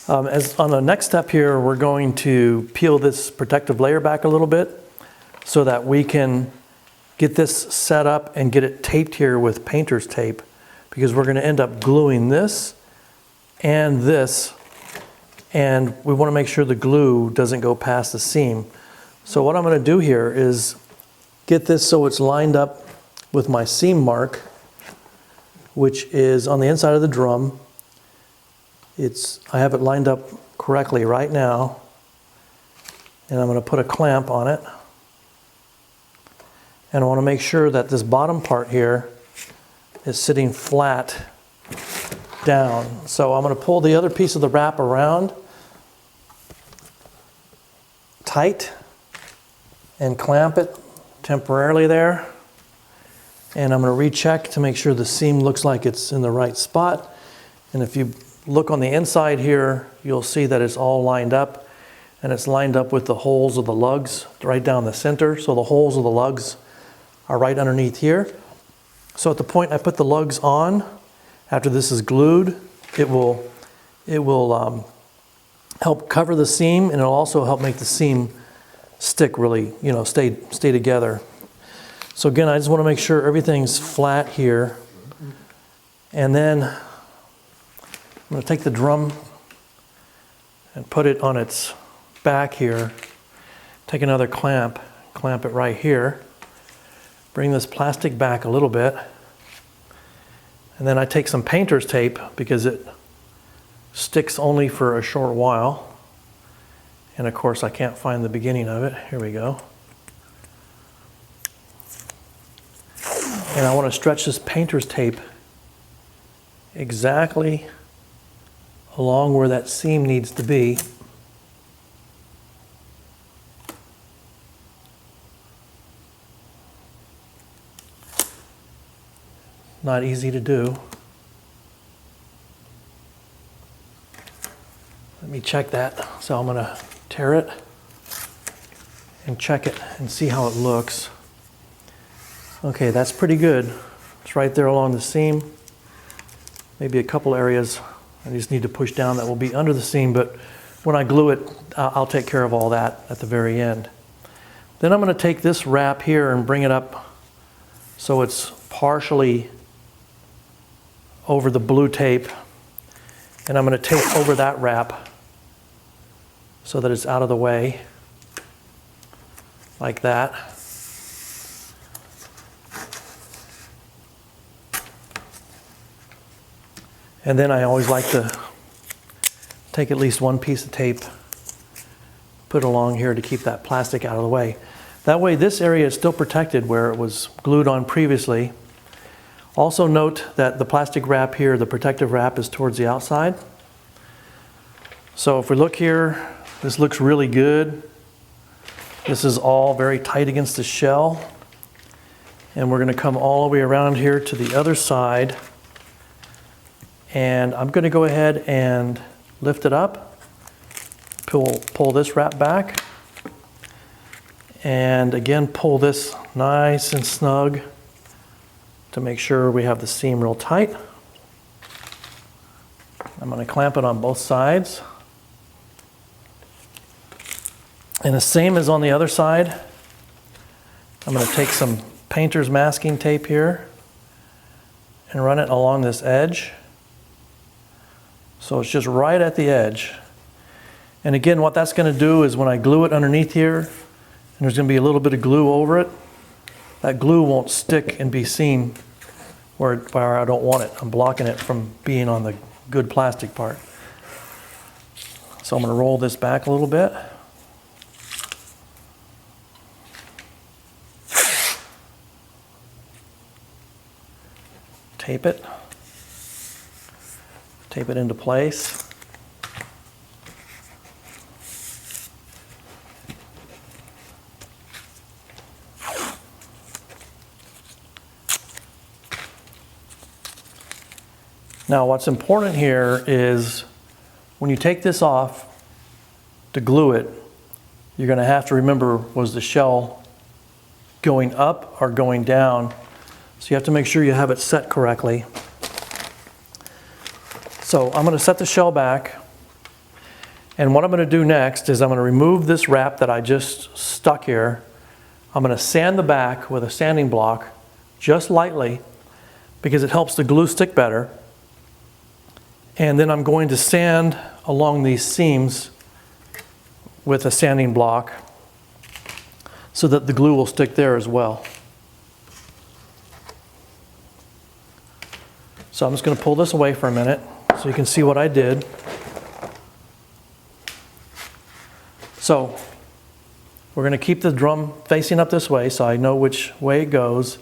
As on the next step here, we're going to peel this protective layer back a little bit so that we can get this set up and get it taped here with painter's tape, because we're going to end up gluing this, and we want to make sure the glue doesn't go past the seam. So what I'm going to do here is get this so it's lined up with my seam mark, which is on the inside of the drum. I have it lined up correctly right now, and I'm going to put a clamp on it. And I want to make sure that this bottom part here is sitting flat down. So I'm going to pull the other piece of the wrap around tight and clamp it temporarily there. And I'm going to recheck to make sure the seam looks like it's in the right spot. And if you look on the inside here, you'll see that it's all lined up, and it's lined up with the holes of the lugs right down the center. So the holes of the lugs are right underneath here. So at the point I put the lugs on, after this is glued, it will help cover the seam, and it'll also help make the seam stick really, stay together. So again, I just want to make sure everything's flat here. And then I'm going to take the drum and put it on its back here. Take another clamp it right here. Bring this plastic back a little bit. And then I take some painter's tape because it sticks only for a short while. And of course I can't find the beginning of it. Here we go. And I want to stretch this painter's tape exactly along where that seam needs to be. Not easy to do. Let me check that. So I'm going to tear it and check it and see how it looks. Okay, that's pretty good. It's right there along the seam. Maybe a couple areas I just need to push down that will be under the seam, but when I glue it, I'll take care of all that at the very end. Then I'm going to take this wrap here and bring it up so it's partially over the blue tape, and I'm going to tape over that wrap so that it's out of the way, like that. And then I always like to take at least one piece of tape, put it along here to keep that plastic out of the way. That way this area is still protected where it was glued on previously. Also note that the plastic wrap here, the protective wrap, is towards the outside. So if we look here, this looks really good. This is all very tight against the shell. And we're going to come all the way around here to the other side. And I'm going to go ahead and lift it up, pull this wrap back, and again pull this nice and snug to make sure we have the seam real tight. I'm going to clamp it on both sides. And the same as on the other side, I'm going to take some painter's masking tape here and run it along this edge. So it's just right at the edge. And again, what that's going to do is when I glue it underneath here, and there's going to be a little bit of glue over it, that glue won't stick and be seen where I don't want it. I'm blocking it from being on the good plastic part. So I'm going to roll this back a little bit. Tape it. Tape it into place. Now what's important here is when you take this off to glue it, you're going to have to remember, was the shell going up or going down? So you have to make sure you have it set correctly. So I'm going to set the shell back, And what I'm going to do next is I'm going to remove this wrap that I just stuck here. I'm going to sand the back with a sanding block just lightly because it helps the glue stick better. And then I'm going to sand along these seams with a sanding block so that the glue will stick there as well. So I'm just going to pull this away for a minute so you can see what I did. So we're going to keep the drum facing up this way so I know which way it goes.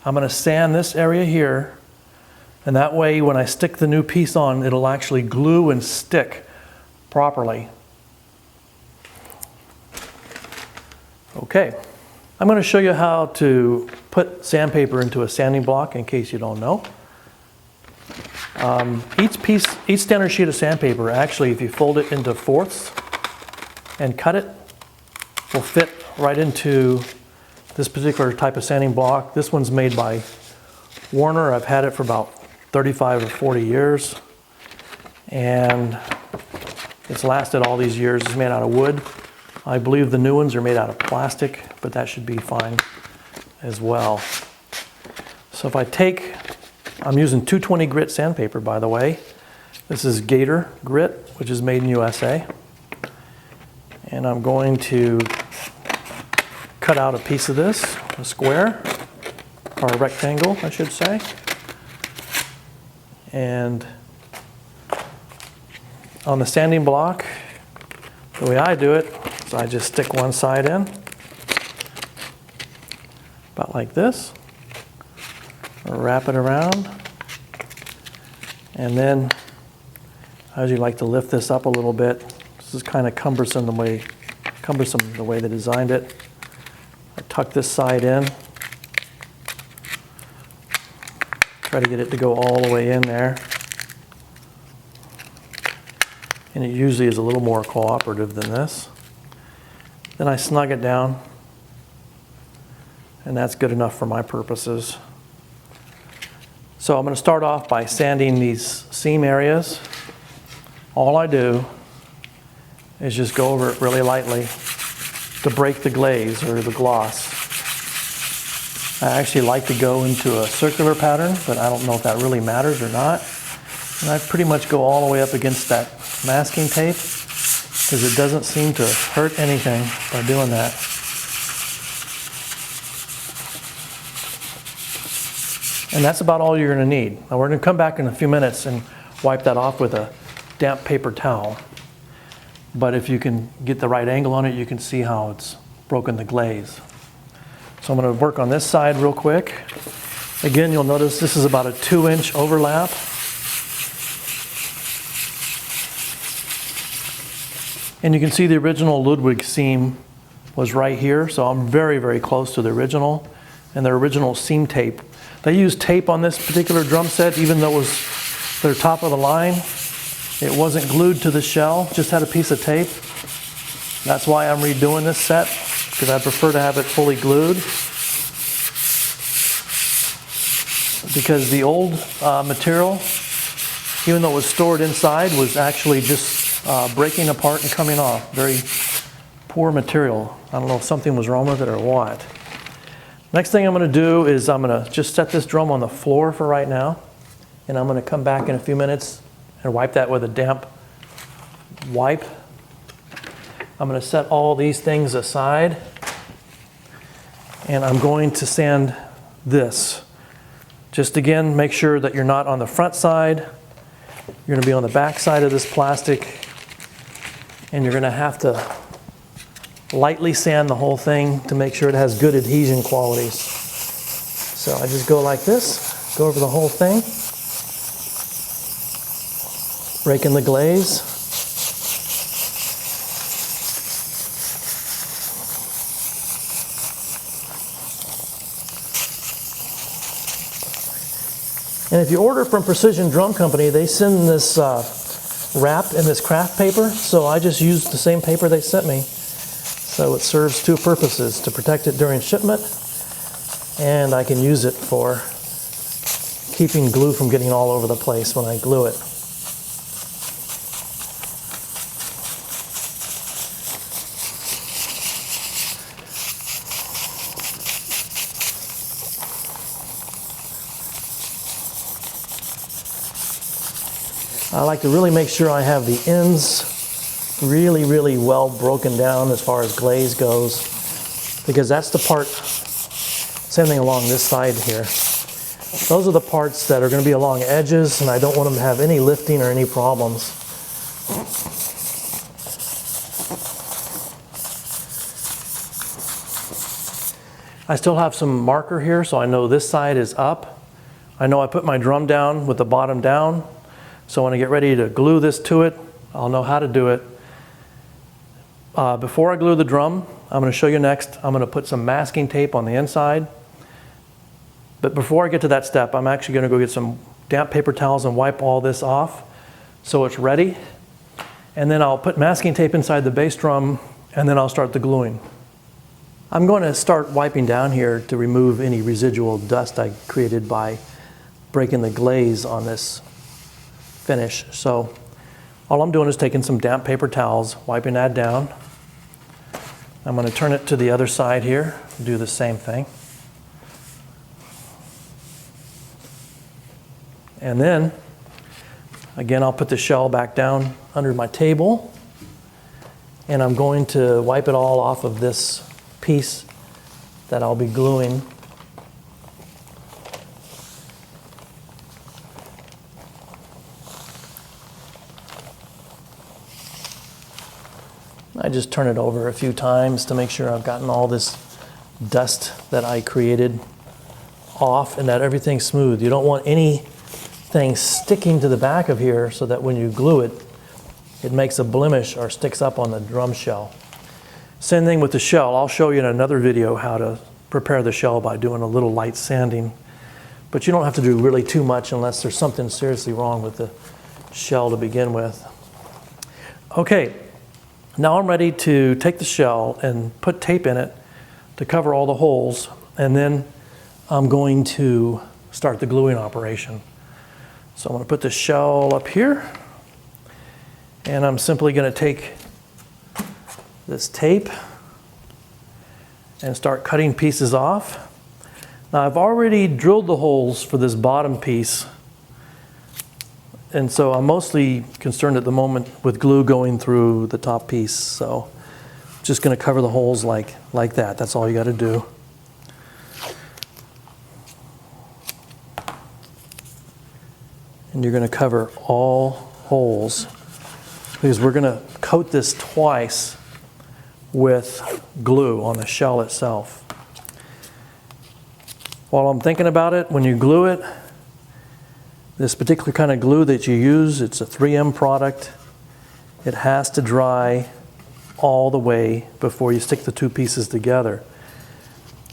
I'm going to sand this area here, and that way when I stick the new piece on, it'll actually glue and stick properly. Okay, I'm going to show you how to put sandpaper into a sanding block in case you don't know. Each standard sheet of sandpaper, actually, if you fold it into fourths and cut it, will fit right into this particular type of sanding block. This one's made by Warner. I've had it for about 35 or 40 years, and it's lasted all these years. It's made out of wood. I believe the new ones are made out of plastic, but that should be fine as well. So if I take, I'm using 220 grit sandpaper, by the way. This is Gator grit, which is made in USA. And I'm going to cut out a piece of this, a square, or a rectangle, I should say. And on the sanding block, the way I do it is I just stick one side in, about like this, wrap it around, and then I usually like to lift this up a little bit. This is kind of cumbersome the way they designed it. I tuck this side in, try to get it to go all the way in there. And it usually is a little more cooperative than this. Then I snug it down, and that's good enough for my purposes. So I'm going to start off by sanding these seam areas. All I do is just go over it really lightly to break the glaze or the gloss. I actually like to go into a circular pattern, but I don't know if that really matters or not. And I pretty much go all the way up against that masking tape because it doesn't seem to hurt anything by doing that. And that's about all you're going to need. Now we're going to come back in a few minutes and wipe that off with a damp paper towel. But if you can get the right angle on it, you can see how it's broken the glaze. So I'm going to work on this side real quick. Again, you'll notice this is about a 2-inch overlap. And you can see the original Ludwig seam was right here, so I'm very, very close to the original. And their original seam tape. They used tape on this particular drum set, even though it was their top of the line. It wasn't glued to the shell, just had a piece of tape. That's why I'm redoing this set, because I prefer to have it fully glued. Because the old material, even though it was stored inside, was actually just breaking apart and coming off. Very poor material. I don't know if something was wrong with it or what. Next thing I'm going to do is I'm going to just set this drum on the floor for right now. And I'm going to come back in a few minutes and wipe that with a damp wipe. I'm going to set all these things aside. And I'm going to sand this. Just again, make sure that you're not on the front side. You're going to be on the back side of this plastic. And you're going to have to lightly sand the whole thing to make sure it has good adhesion qualities. So I just go like this, go over the whole thing, break in the glaze. And if you order from Precision Drum Company, they send this wrapped in this craft paper, so I just used the same paper they sent me. So it serves two purposes, to protect it during shipment, and I can use it for keeping glue from getting all over the place when I glue it. I like to really make sure I have the ends really well broken down as far as glaze goes, because that's the part, same thing along this side here. Those are the parts that are going to be along edges, and I don't want them to have any lifting or any problems. I still have some marker here, so I know this side is up. I know I put my drum down with the bottom down, so when I get ready to glue this to it, I'll know how to do it. Before I glue the drum, I'm going to show you next, I'm going to put some masking tape on the inside. But before I get to that step, I'm actually going to go get some damp paper towels and wipe all this off so it's ready. And then I'll put masking tape inside the bass drum, and then I'll start the gluing. I'm going to start wiping down here to remove any residual dust I created by breaking the glaze on this finish. So all I'm doing is taking some damp paper towels, wiping that down. I'm going to turn it to the other side here and do the same thing. And then, again, I'll put the shell back down under my table, and I'm going to wipe it all off of this piece that I'll be gluing. I just turn it over a few times to make sure I've gotten all this dust that I created off and that everything's smooth. You don't want anything sticking to the back of here so that when you glue it, it makes a blemish or sticks up on the drum shell. Same thing with the shell. I'll show you in another video how to prepare the shell by doing a little light sanding. But you don't have to do really too much unless there's something seriously wrong with the shell to begin with. Okay, now I'm ready to take the shell and put tape in it to cover all the holes, and then I'm going to start the gluing operation. So I'm going to put the shell up here, and I'm simply going to take this tape and start cutting pieces off. Now I've already drilled the holes for this bottom piece, and so I'm mostly concerned at the moment with glue going through the top piece. So I'm just going to cover the holes like that. That's all you got to do. And you're going to cover all holes because we're going to coat this twice with glue on the shell itself. While I'm thinking about it, when you glue it, this particular kind of glue that you use, it's a 3M product. It has to dry all the way before you stick the two pieces together.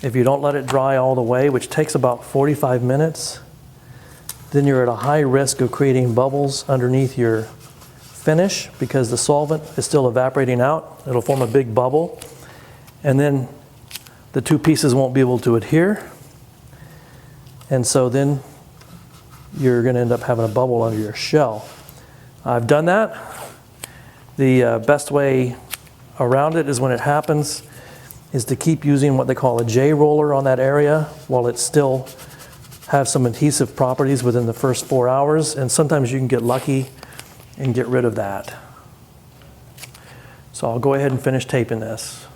If you don't let it dry all the way, which takes about 45 minutes, then you're at a high risk of creating bubbles underneath your finish because the solvent is still evaporating out. It'll form a big bubble, and then the two pieces won't be able to adhere, and so then you're going to end up having a bubble under your shell. I've done that. The best way around it is when it happens is to keep using what they call a J roller on that area while it still has some adhesive properties within the first 4 hours, and sometimes you can get lucky and get rid of that. So I'll go ahead and finish taping this.